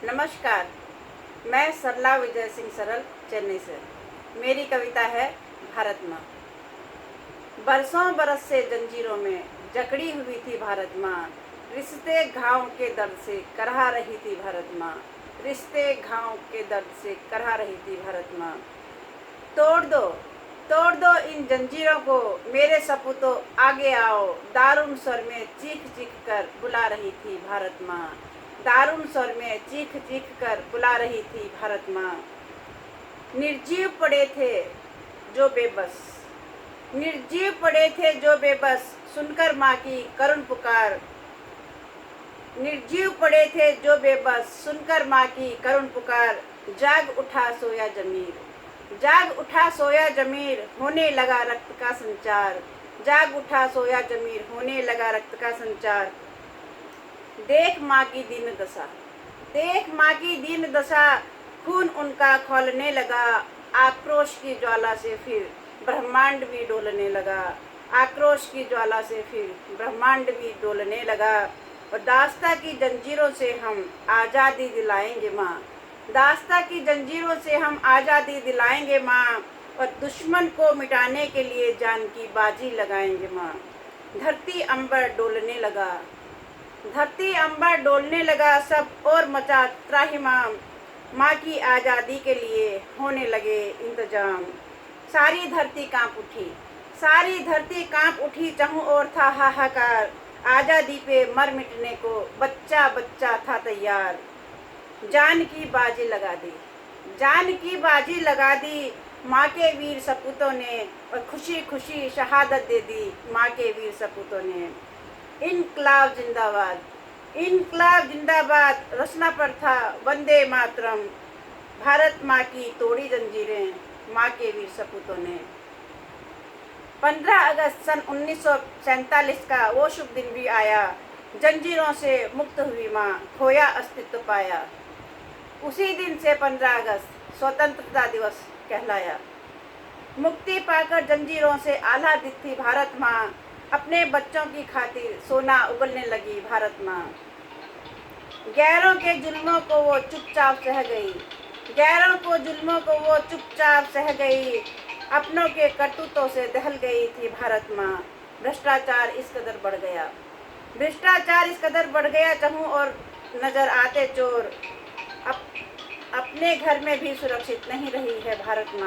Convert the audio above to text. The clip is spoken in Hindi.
नमस्कार, मैं सरला विजय सिंह सरल, चेन्नई से। मेरी कविता है भारत माँ। बरसों बरस से जंजीरों में जकड़ी हुई थी भारत माँ, रिश्ते घाव के दर्द से करहा रही थी भारत माँ, रिश्ते घाव के दर्द से करहा रही थी भारत माँ। तोड़ दो इन जंजीरों को मेरे सपूतों, आगे आओ। दारुण स्वर में चीख चीख कर बुला रही थी भारत माँ, दारुण स्वर में चीख चीख कर बुला रही थी भारत माँ। निर्जीव पड़े थे जो बेबस, निर्जीव पड़े थे जो बेबस, सुनकर माँ की करुण पुकार। निर्जीव पड़े थे जो बेबस, सुनकर माँ की करुण पुकार। जाग उठा सोया जमीर, जाग उठा सोया जमीर, होने लगा रक्त का संचार। जाग उठा सोया जमीर, होने लगा रक्त का संचार। देख माँ की दीन दशा, देख माँ की दीन दशा, खून उनका खौलने लगा। आक्रोश की ज्वाला से फिर ब्रह्मांड भी डोलने लगा, आक्रोश की ज्वाला से फिर ब्रह्मांड भी डोलने लगा। और दास्ता की जंजीरों से हम आज़ादी दिलाएंगे माँ, दास्ता की जंजीरों से हम आज़ादी दिलाएंगे माँ। और दुश्मन को मिटाने के लिए जान की बाजी लगाएंगे माँ। धरती अंबर डोलने लगा, धरती अंबर डोलने लगा, सब और मचा त्राहिमाम। माँ की आज़ादी के लिए होने लगे इंतजाम। सारी धरती कांप उठी, सारी धरती कांप उठी, चहुं ओर था हाहाकार। आज़ादी पे मर मिटने को बच्चा बच्चा था तैयार। जान की बाजी लगा दी, जान की बाजी लगा दी माँ के वीर सपूतों ने। और खुशी खुशी शहादत दे दी माँ के वीर सपूतों ने। इनकलाब जिंदाबाद, इनकलाब जिंदाबाद, रचना पर था वंदे मातरम। भारत माँ की तोड़ी जंजीरें माँ के वीर सपूतों ने। 15 अगस्त सन 1947 का वो शुभ दिन भी आया, जंजीरों से मुक्त हुई माँ, खोया अस्तित्व पाया। उसी दिन से 15 अगस्त स्वतंत्रता दिवस कहलाया। मुक्ति पाकर जंजीरों से आह्लादित थी भारत माँ, अपने बच्चों की खातिर सोना उगलने लगी भारत माँ। गैरों के जुल्मों को वो चुपचाप सह गई, गैरों को जुल्मों को वो चुपचाप सह गई। अपनों के करतूतों से दहल गई थी भारत माँ। भ्रष्टाचार इस कदर बढ़ गया, भ्रष्टाचार इस कदर बढ़ गया, चहुं और नजर आते चोर। अपने घर में भी सुरक्षित नहीं रही है भारत माँ।